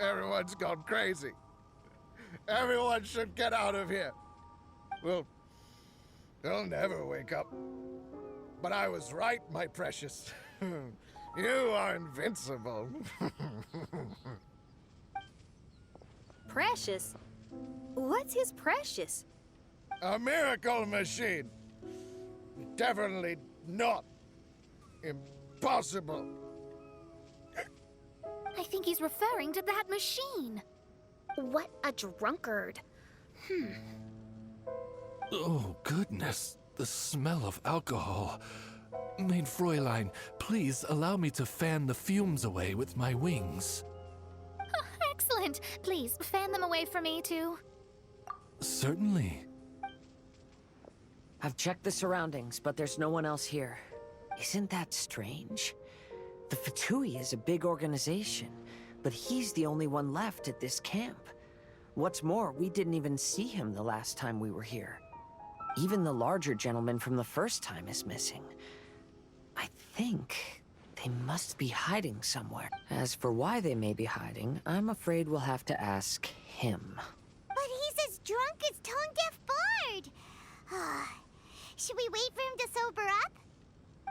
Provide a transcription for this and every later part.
Everyone's gone crazy. Everyone should get out of here. Well, they'll never wake up. But I was right, my precious. You are invincible. Precious? What's his precious? A miracle machine. Definitely not impossible. I think he's referring to that machine. What a drunkard. Oh, goodness. The smell of alcohol. Mein Fräulein, please allow me to fan the fumes away with my wings. Oh, excellent. Please, fan them away from me, too. Certainly. I've checked the surroundings, but there's no one else here. Isn't that strange? The Fatui is a big organization, but he's the only one left at this camp. What's more, we didn't even see him the last time we were here. Even the larger gentleman from the first time is missing. I think they must be hiding somewhere. As for why they may be hiding, I'm afraid we'll have to ask him. But he's as drunk as Tone-Deaf Bard. Should we wait for him to sober up?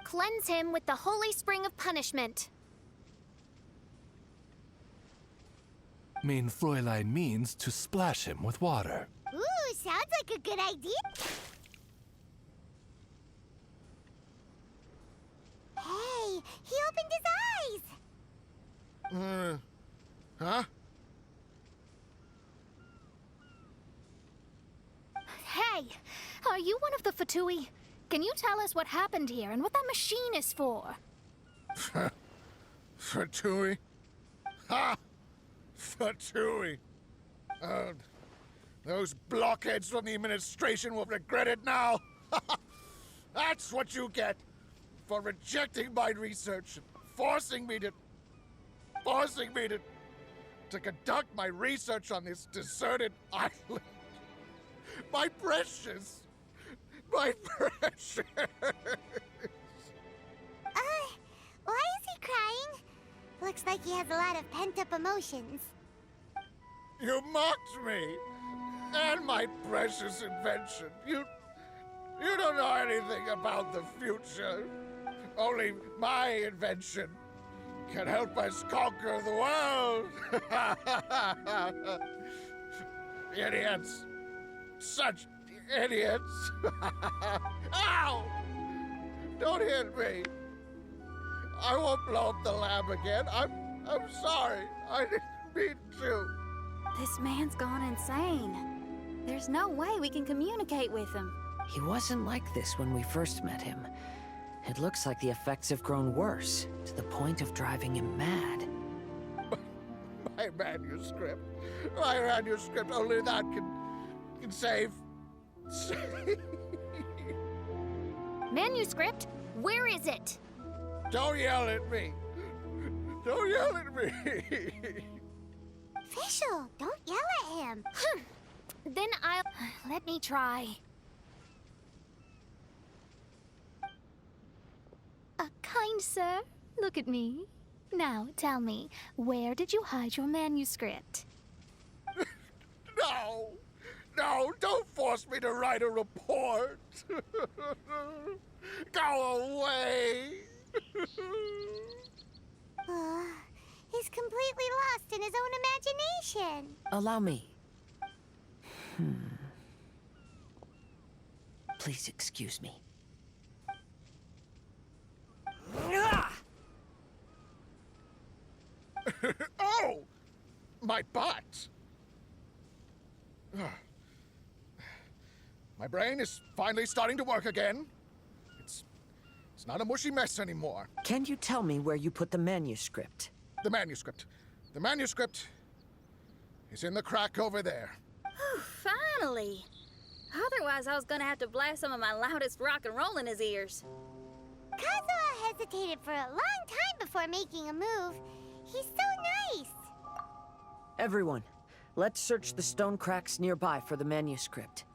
Cleanse him with the holy spring of punishment. Mein Fräulein means to splash him with water. Ooh, sounds like a good idea. Hey, he opened his eyes! Huh? Hey, are you one of the Fatui? Can you tell us what happened here and what that machine is for? Fatui? Ha! Fatui! Those blockheads from the administration will regret it now! That's what you get for rejecting my research and forcing me to conduct my research on this deserted island. My precious! My precious! Why is he crying? Looks like he has a lot of pent-up emotions. You mocked me! And my precious invention. You don't know anything about the future. Only my invention can help us conquer the world. Idiots. Such idiots. Ow! Don't hit me. I won't blow up the lab again. I'm sorry. I didn't mean to. This man's gone insane. There's no way we can communicate with him. He wasn't like this when we first met him. It looks like the effects have grown worse, to the point of driving him mad. My manuscript. My manuscript. Only that can save. Manuscript? Where is it? Don't yell at me. Don't yell at me. Fischl, don't yell at him. Then let me try. Kind sir, look at me. Now, tell me, where did you hide your manuscript? No! No, don't force me to write a report! Go away! He's completely lost in his own imagination. Allow me. Please excuse me. Oh! My butt! My brain is finally starting to work again. It's not a mushy mess anymore. Can you tell me where you put the manuscript? The manuscript. The manuscript is in the crack over there. Finally! Otherwise, I was gonna have to blast some of my loudest rock and roll in his ears. Kazuha hesitated for a long time before making a move. He's so nice. Everyone, let's search the stone cracks nearby for the manuscript.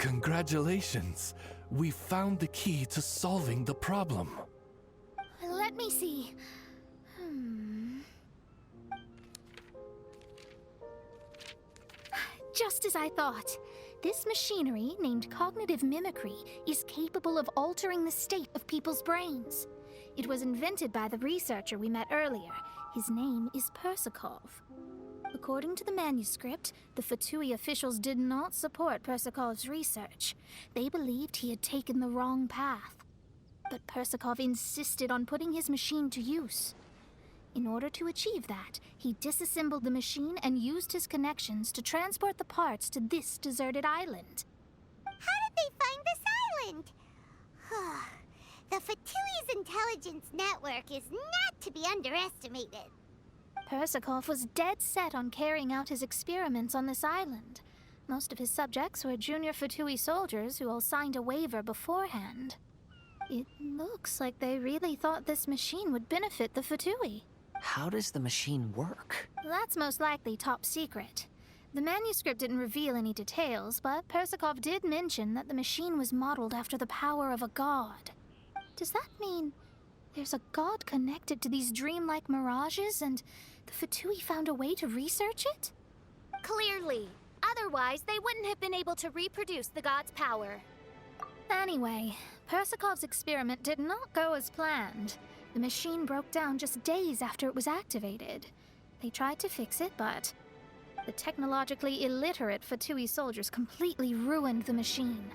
Congratulations! We found the key to solving the problem. Let me see. Just as I thought. This machinery, named cognitive mimicry, is capable of altering the state of people's brains. It was invented by the researcher we met earlier. His name is Persakov. According to the manuscript, the Fatui officials did not support Persakov's research. They believed he had taken the wrong path. But Persakov insisted on putting his machine to use. In order to achieve that, he disassembled the machine and used his connections to transport the parts to this deserted island. How did they find this island? The Fatui's intelligence network is not to be underestimated. Persakov was dead set on carrying out his experiments on this island. Most of his subjects were junior Fatui soldiers who all signed a waiver beforehand. It looks like they really thought this machine would benefit the Fatui. How does the machine work? That's most likely top secret. The manuscript didn't reveal any details, but Persakov did mention that the machine was modeled after the power of a god. Does that mean there's a god connected to these dreamlike mirages, and the Fatui found a way to research it? Clearly. Otherwise, they wouldn't have been able to reproduce the god's power. Anyway, Persakov's experiment did not go as planned. The machine broke down just days after it was activated. They tried to fix it, but the technologically illiterate Fatui soldiers completely ruined the machine.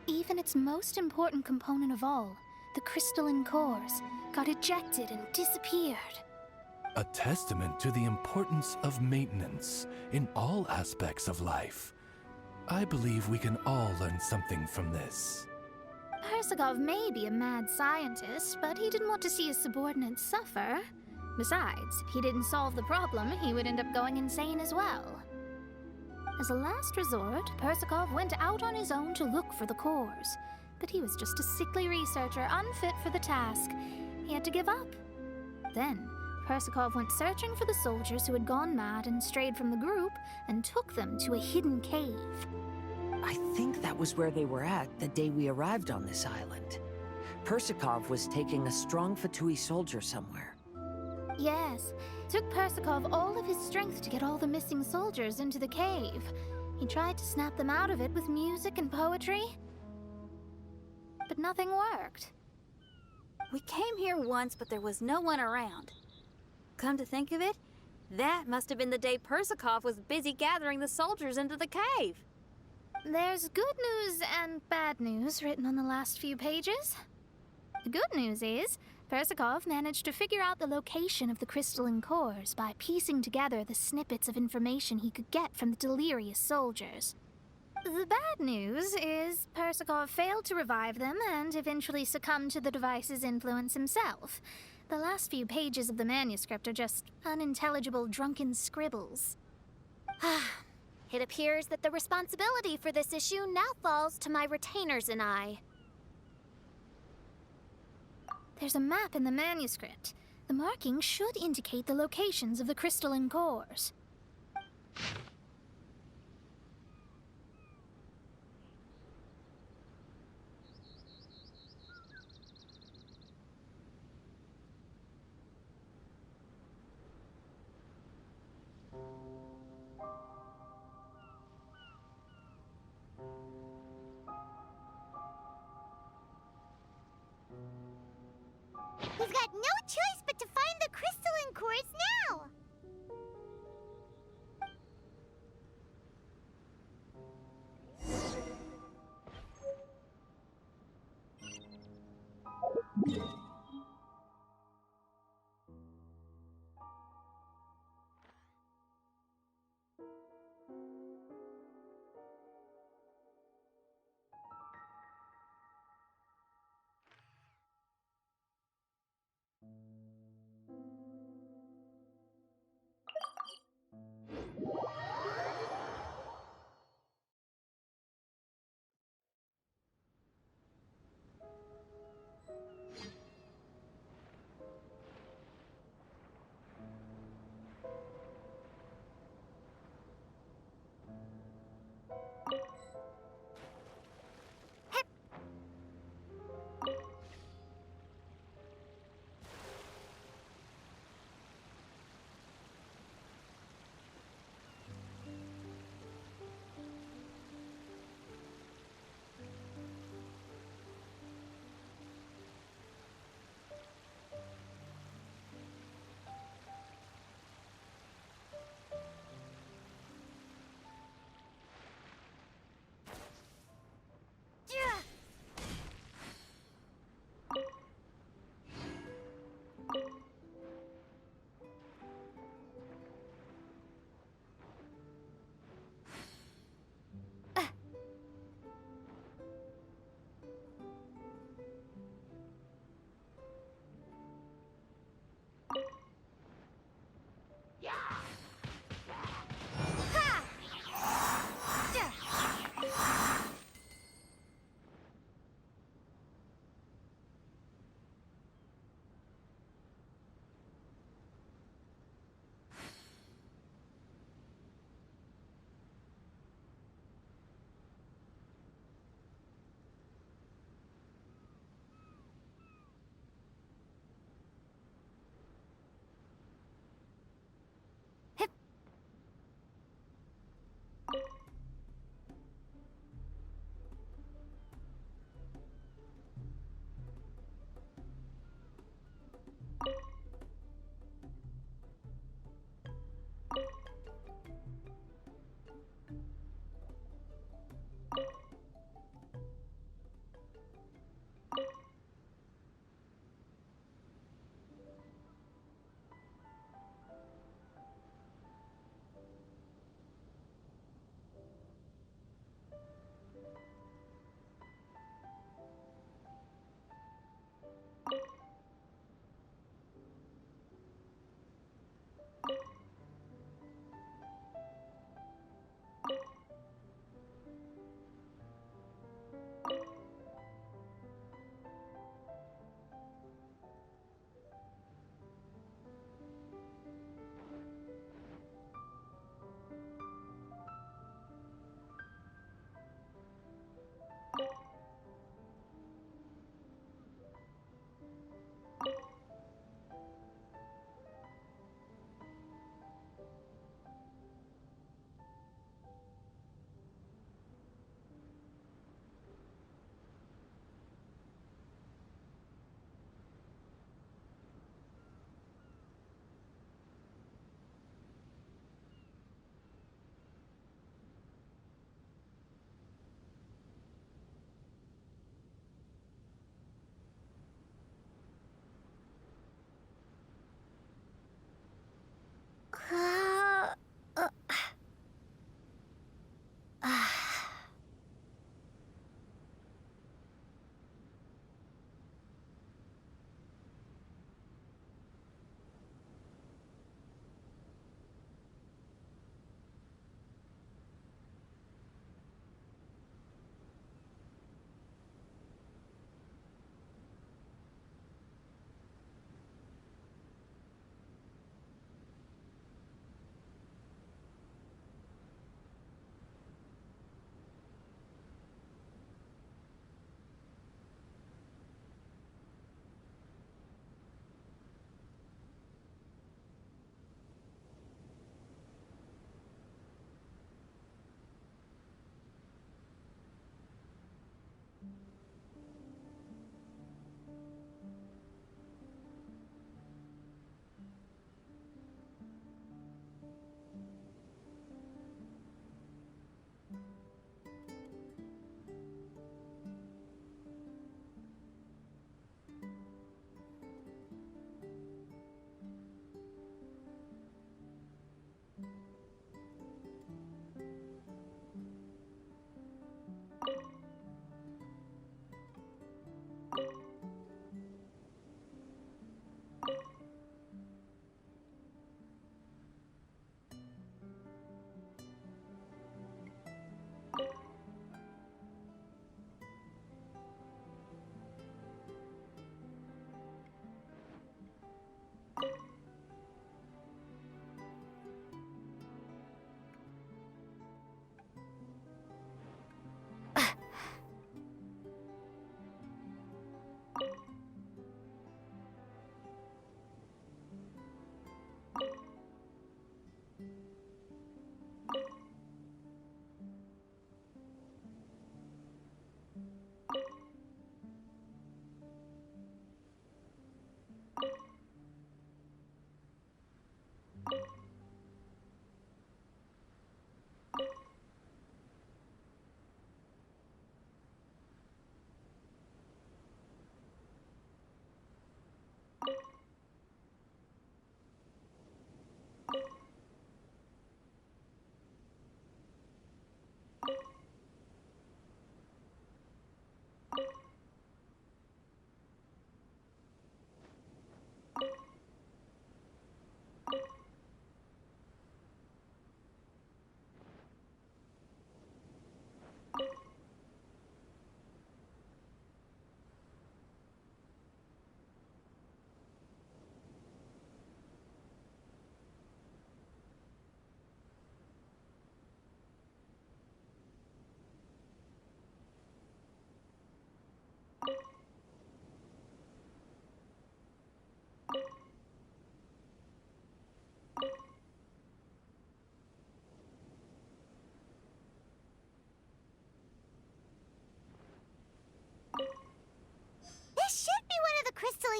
Even its most important component of all, the crystalline cores, got ejected and disappeared. A testament to the importance of maintenance in all aspects of life. I believe we can all learn something from this. Persakov may be a mad scientist, but he didn't want to see his subordinates suffer. Besides, if he didn't solve the problem, he would end up going insane as well. As a last resort, Persakov went out on his own to look for the cores. But he was just a sickly researcher, unfit for the task. He had to give up. Then, Persakov went searching for the soldiers who had gone mad and strayed from the group, and took them to a hidden cave. I think that was where they were at the day we arrived on this island. Persakov was taking a strong Fatui soldier somewhere. Yes, it took Persakov all of his strength to get all the missing soldiers into the cave. He tried to snap them out of it with music and poetry, but nothing worked. We came here once, but there was no one around. Come to think of it, that must have been the day Persakov was busy gathering the soldiers into the cave. There's good news and bad news written on the last few pages. The good news is, Persakov managed to figure out the location of the crystalline cores by piecing together the snippets of information he could get from the delirious soldiers. The bad news is Persakov failed to revive them and eventually succumbed to the device's influence himself. The last few pages of the manuscript are just unintelligible drunken scribbles. It appears that the responsibility for this issue now falls to my retainers and I. There's a map in the manuscript. The markings should indicate the locations of the crystalline cores. We've got no choice but to find the crystalline cores now!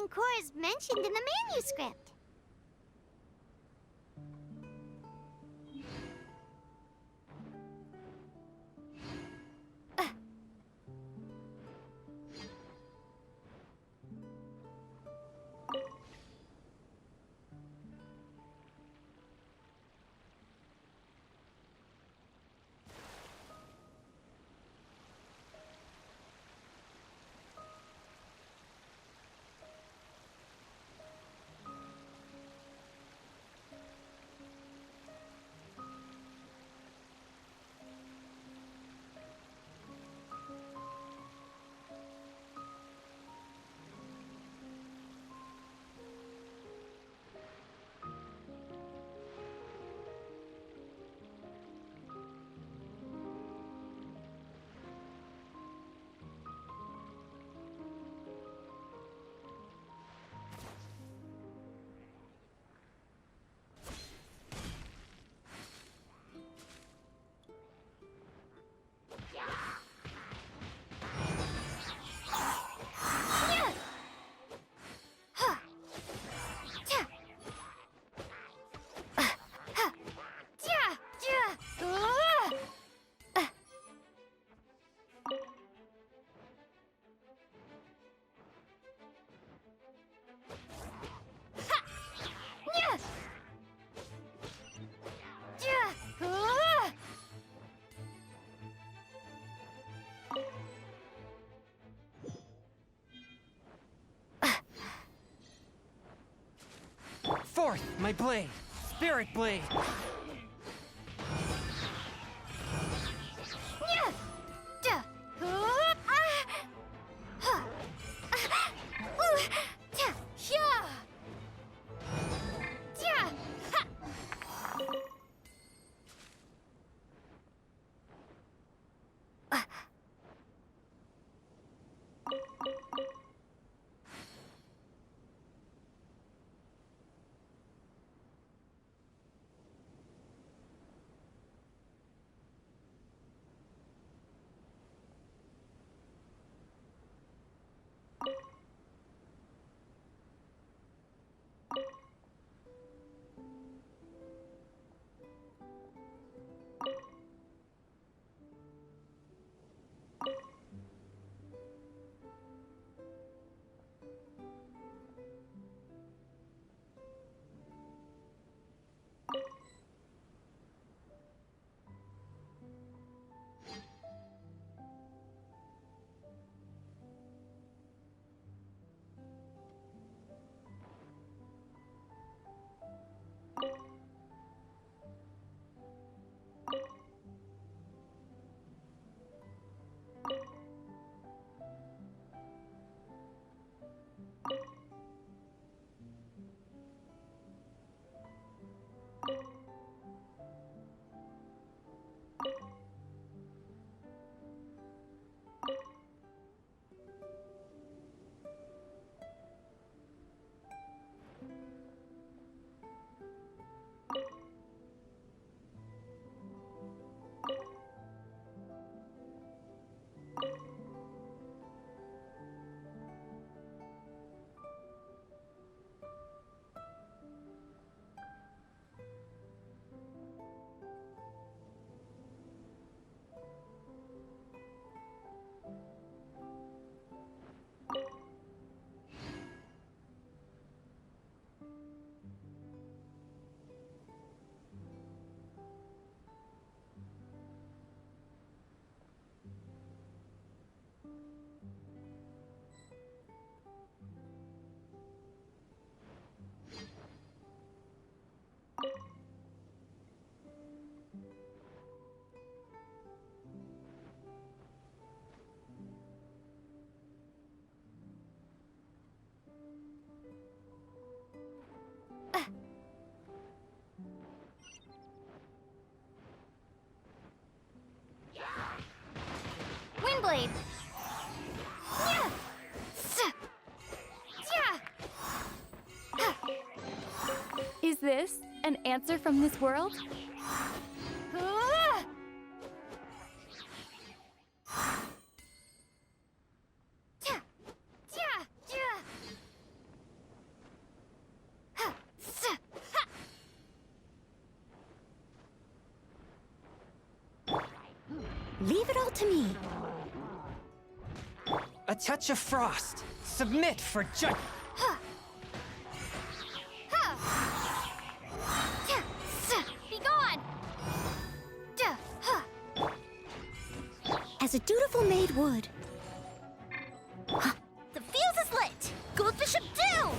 healing core is mentioned in the manuscript. Forth, my blade! Spirit blade! Windblade! Is this an answer from this world? Leave it all to me. A touch of frost. Submit for judge. Be gone! As a dutiful maid would. The fuse is lit! Goldbishop down!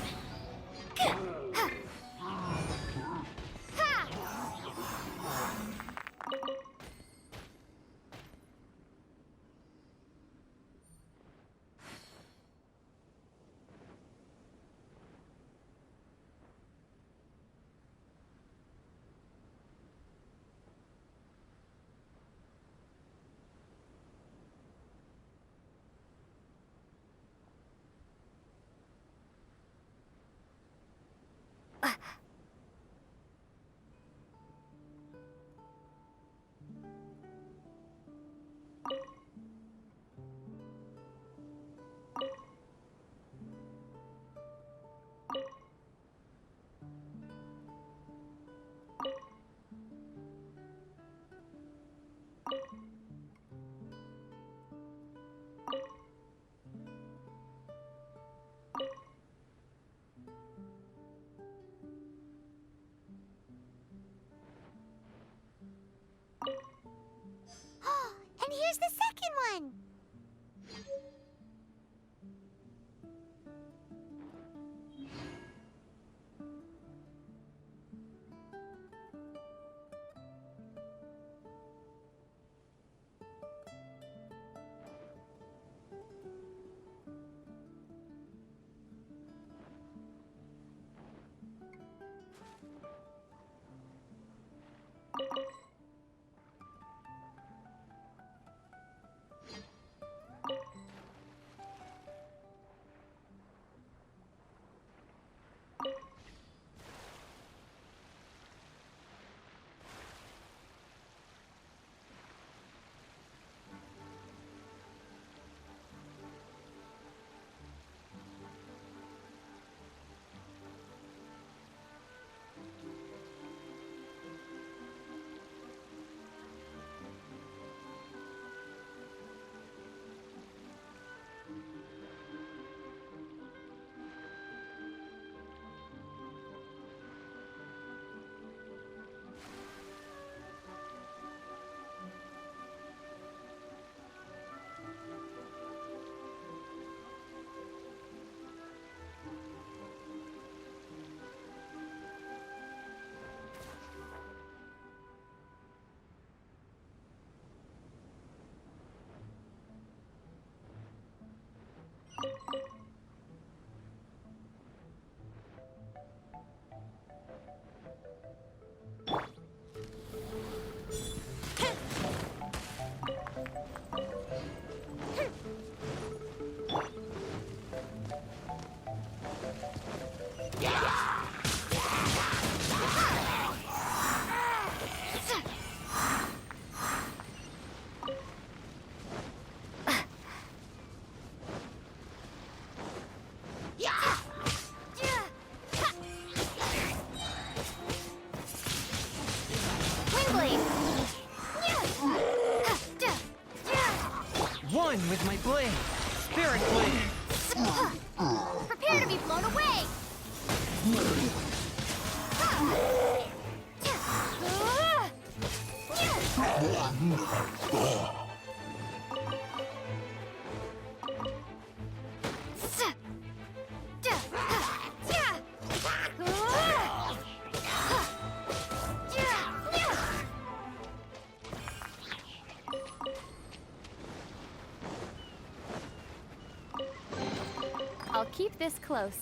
And here's the second one. One with my blade. Spirit blade. Prepare to be blown away! I'll keep this close.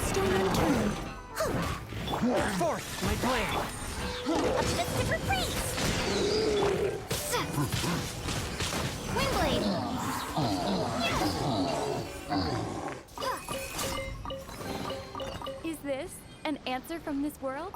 stone unturned. Forth, my blade! A fist of reprise! Windblade! Is this an answer from this world?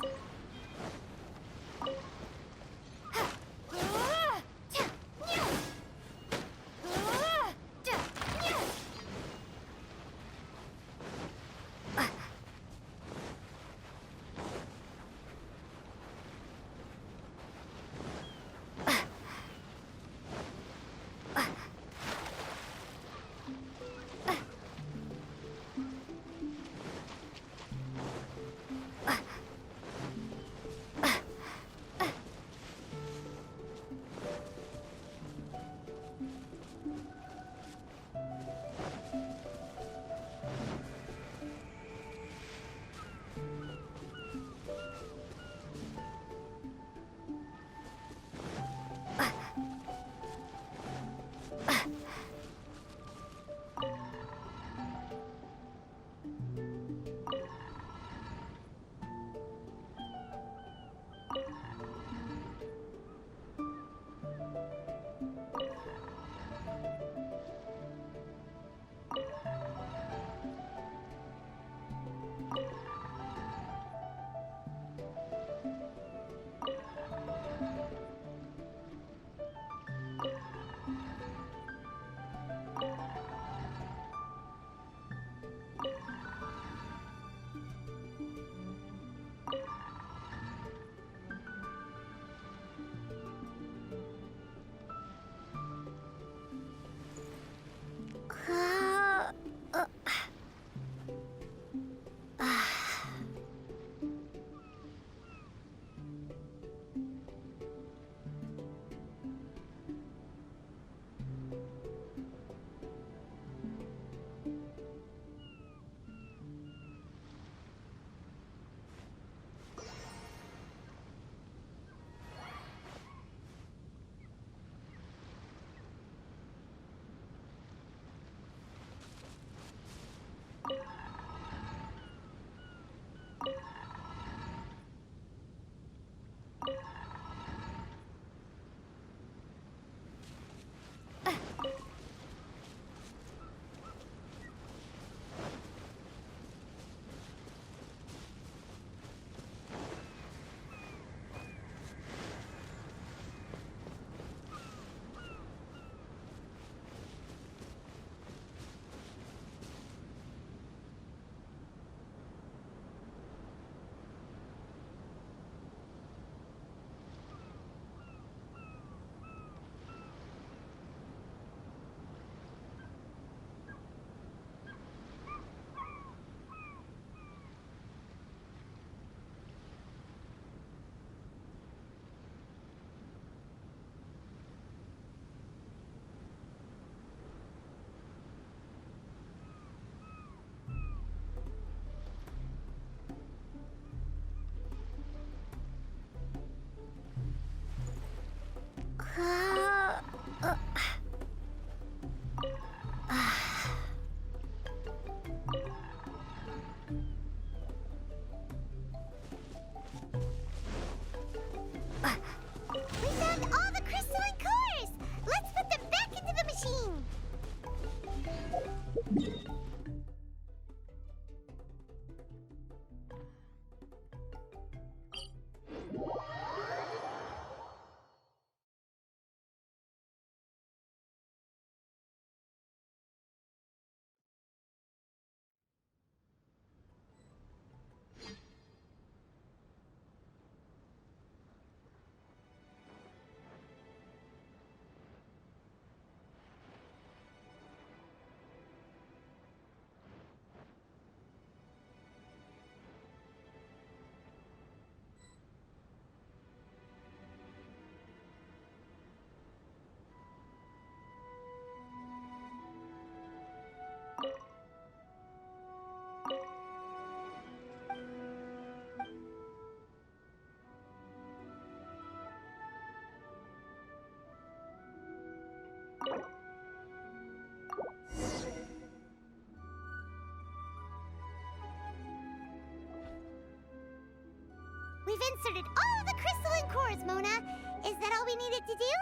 We've inserted all the crystalline cores, Mona. Is that all we needed to do?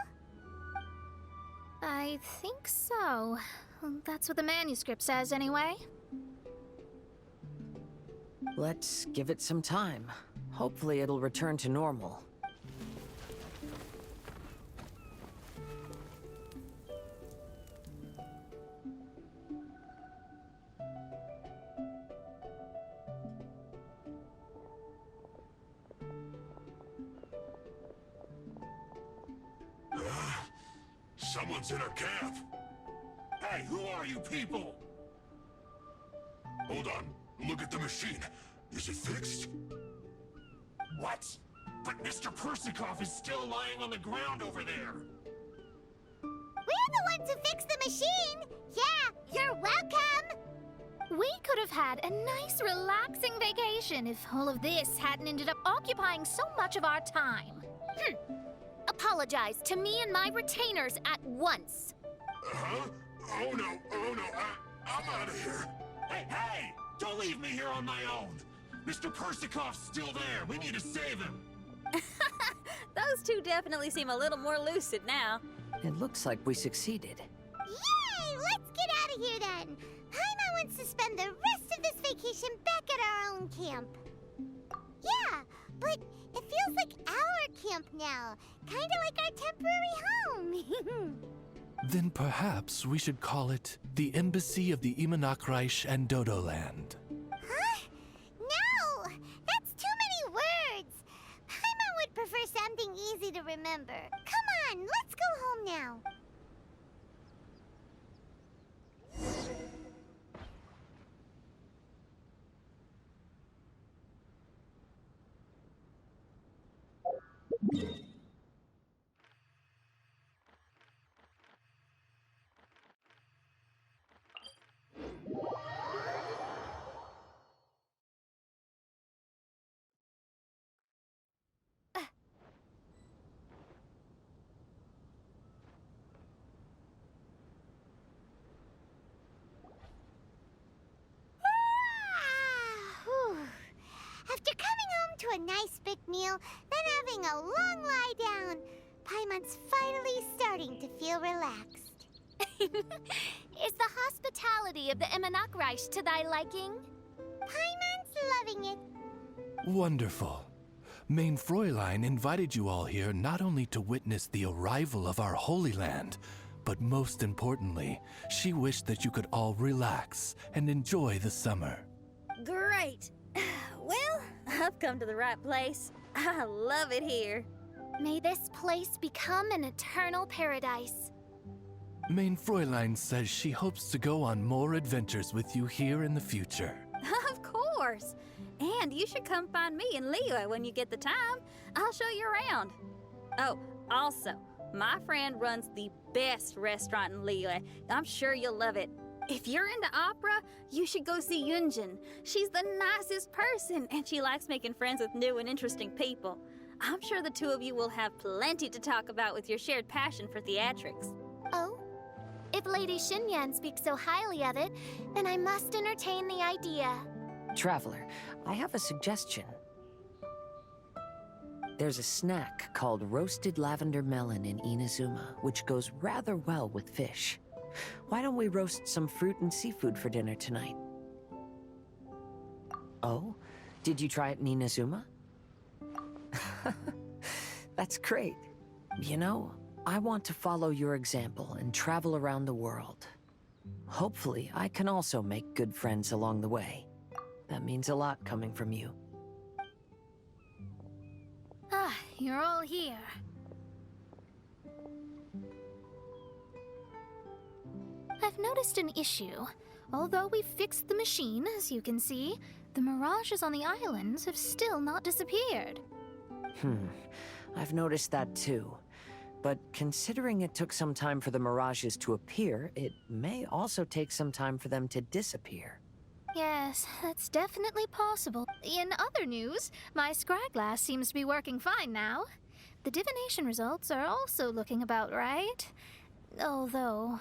I think so. That's what the manuscript says, anyway. Let's give it some time. Hopefully it'll return to normal. Someone's in our camp. Hey, who are you people? Hold on. Look at the machine. Is it fixed? What? But Mr. Persikov is still lying on the ground over there. We're the ones who fixed the machine! Yeah, you're welcome! We could have had a nice, relaxing vacation if all of this hadn't ended up occupying so much of our time. Apologize to me and my retainers at once. Huh? Oh no, I'm out of here. Hey! Don't leave me here on my own. Mr. Persikov's still there. We need to save him. Those two definitely seem a little more lucid now. It looks like we succeeded. Yay! Let's get out of here then! Paimon wants to spend the rest of this vacation back at our own camp. Yeah, but it feels like our camp now. Kinda like our temporary home. Then perhaps we should call it the Embassy of the Imanakreich and Dodoland. Huh? No! That's too many words! Paimon would prefer something easy to remember. Come on, let's go home now. After coming home to a nice big meal, then having a long lie down, Paimon's finally starting to feel relaxed. Is the hospitality of the Imanakreich to thy liking? Paimon's loving it. Wonderful. Main Fräulein invited you all here not only to witness the arrival of our Holy Land, but most importantly, she wished that you could all relax and enjoy the summer. Great. Well, I've come to the right place. I love it here. May this place become an eternal paradise. Main Fräulein says she hopes to go on more adventures with you here in the future. Of course. And you should come find me in Liyue when you get the time. I'll show you around. Oh, also, my friend runs the best restaurant in Liyue. I'm sure you'll love it. If you're into opera, you should go see Yunjin. She's the nicest person, and she likes making friends with new and interesting people. I'm sure the two of you will have plenty to talk about with your shared passion for theatrics. Oh? If Lady Xinyan speaks so highly of it, then I must entertain the idea. Traveler, I have a suggestion. There's a snack called roasted lavender melon in Inazuma, which goes rather well with fish. Why don't we roast some fruit and seafood for dinner tonight? Oh? Did you try it in Inazuma? That's great. You know, I want to follow your example and travel around the world. Hopefully, I can also make good friends along the way. That means a lot coming from you. Ah, you're all here. I've noticed an issue. Although we've fixed the machine, as you can see, the mirages on the islands have still not disappeared. I've noticed that too. But considering it took some time for the mirages to appear, it may also take some time for them to disappear. Yes, that's definitely possible. In other news, my scryglass seems to be working fine now. The divination results are also looking about right. Although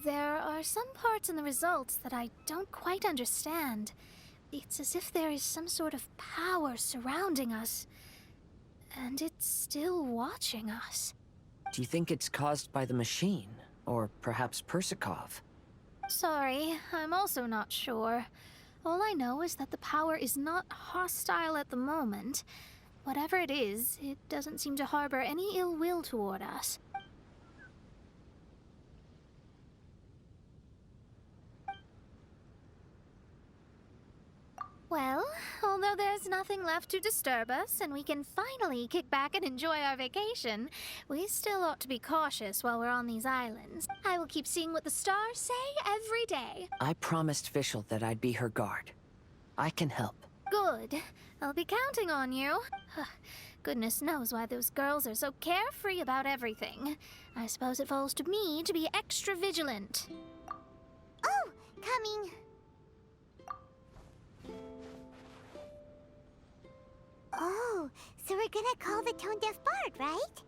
there are some parts in the results that I don't quite understand. It's as if there is some sort of power surrounding us, and it's still watching us. Do you think it's caused by the machine? Or perhaps Persikov? Sorry, I'm also not sure. All I know is that the power is not hostile at the moment. Whatever it is, it doesn't seem to harbor any ill will toward us. Well, although there's nothing left to disturb us and we can finally kick back and enjoy our vacation, we still ought to be cautious while we're on these islands. I will keep seeing what the stars say every day. I promised Fischl that I'd be her guard. I can help. Good. I'll be counting on you. Goodness knows why those girls are so carefree about everything. I suppose it falls to me to be extra vigilant. Oh, coming. Oh, so we're gonna call the tone-deaf bard, right?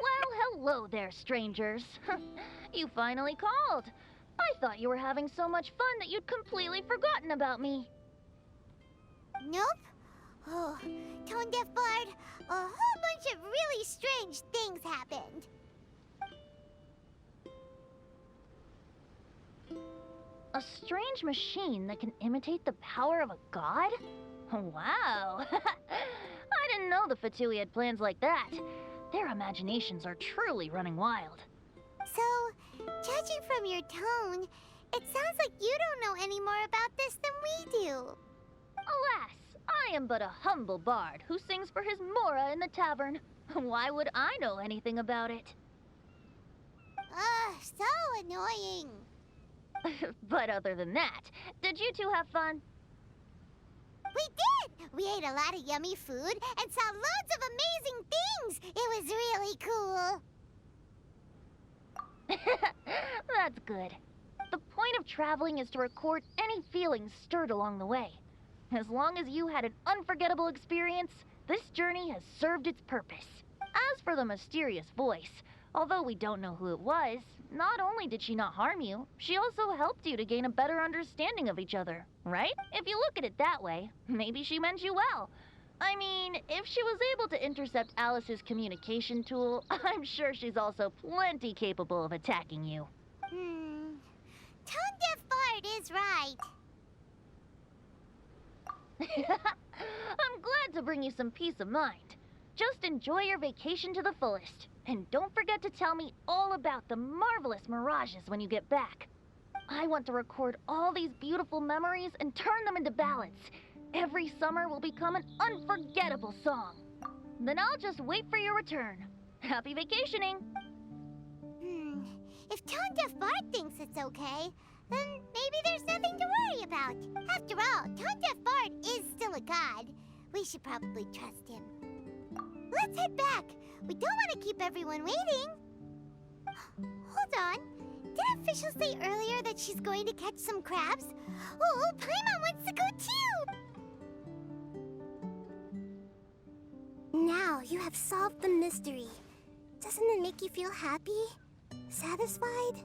Well, hello there, strangers. You finally called. I thought you were having so much fun that you'd completely forgotten about me. Nope. Oh, tone-deaf bard, a whole bunch of really strange things happened. A strange machine that can imitate the power of a god? Wow! I didn't know the Fatui had plans like that. Their imaginations are truly running wild. So, judging from your tone, it sounds like you don't know any more about this than we do. Alas, I am but a humble bard who sings for his Mora in the tavern. Why would I know anything about it? Ugh, so annoying. But other than that, did you two have fun? We did! We ate a lot of yummy food and saw loads of amazing things! It was really cool! That's good. The point of traveling is to record any feelings stirred along the way. As long as you had an unforgettable experience, this journey has served its purpose. As for the mysterious voice, although we don't know who it was, not only did she not harm you, she also helped you to gain a better understanding of each other, right? If you look at it that way, maybe she meant you well. I mean, if she was able to intercept Alice's communication tool, I'm sure she's also plenty capable of attacking you. Tone-deaf bard is right. I'm glad to bring you some peace of mind. Just enjoy your vacation to the fullest. And don't forget to tell me all about the marvelous mirages when you get back. I want to record all these beautiful memories and turn them into ballads. Every summer will become an unforgettable song. Then I'll just wait for your return. Happy vacationing! If Tone-deaf bard thinks it's okay, then maybe there's nothing to worry about. After all, Tone-deaf bard is still a god. We should probably trust him. Let's head back. We don't want to keep everyone waiting. Hold on. Didn't Fischl say earlier that she's going to catch some crabs? Oh, Paimon wants to go too! Now you have solved the mystery. Doesn't it make you feel happy? Satisfied?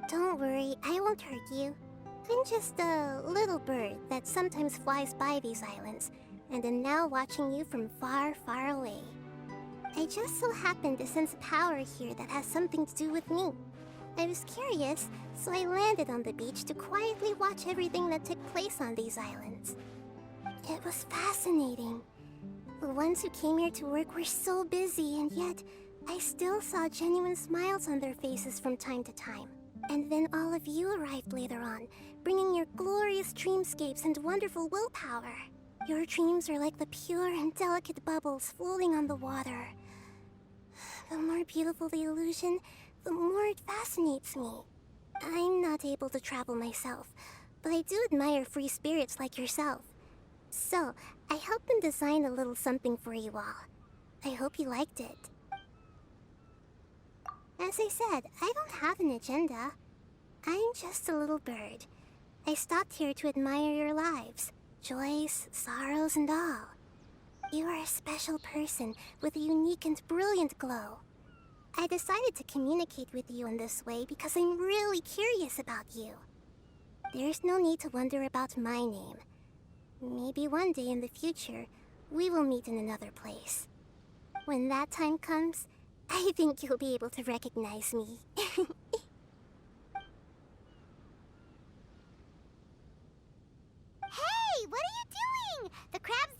Don't worry, I won't hurt you. I'm just a little bird that sometimes flies by these islands, and am now watching you from far, far away. I just so happened to sense a power here that has something to do with me. I was curious, so I landed on the beach to quietly watch everything that took place on these islands. It was fascinating. The ones who came here to work were so busy, and yet I still saw genuine smiles on their faces from time to time. And then all of you arrived later on, bringing your glorious dreamscapes and wonderful willpower. Your dreams are like the pure and delicate bubbles floating on the water. The more beautiful the illusion, the more it fascinates me. I'm not able to travel myself, but I do admire free spirits like yourself. So, I helped them design a little something for you all. I hope you liked it. As I said, I don't have an agenda. I'm just a little bird. I stopped here to admire your lives, joys, sorrows, and all. You are a special person with a unique and brilliant glow. I decided to communicate with you in this way because I'm really curious about you. There's no need to wonder about my name. Maybe one day in the future, we will meet in another place. When that time comes, I think you'll be able to recognize me. Hey, what are you doing? The crab's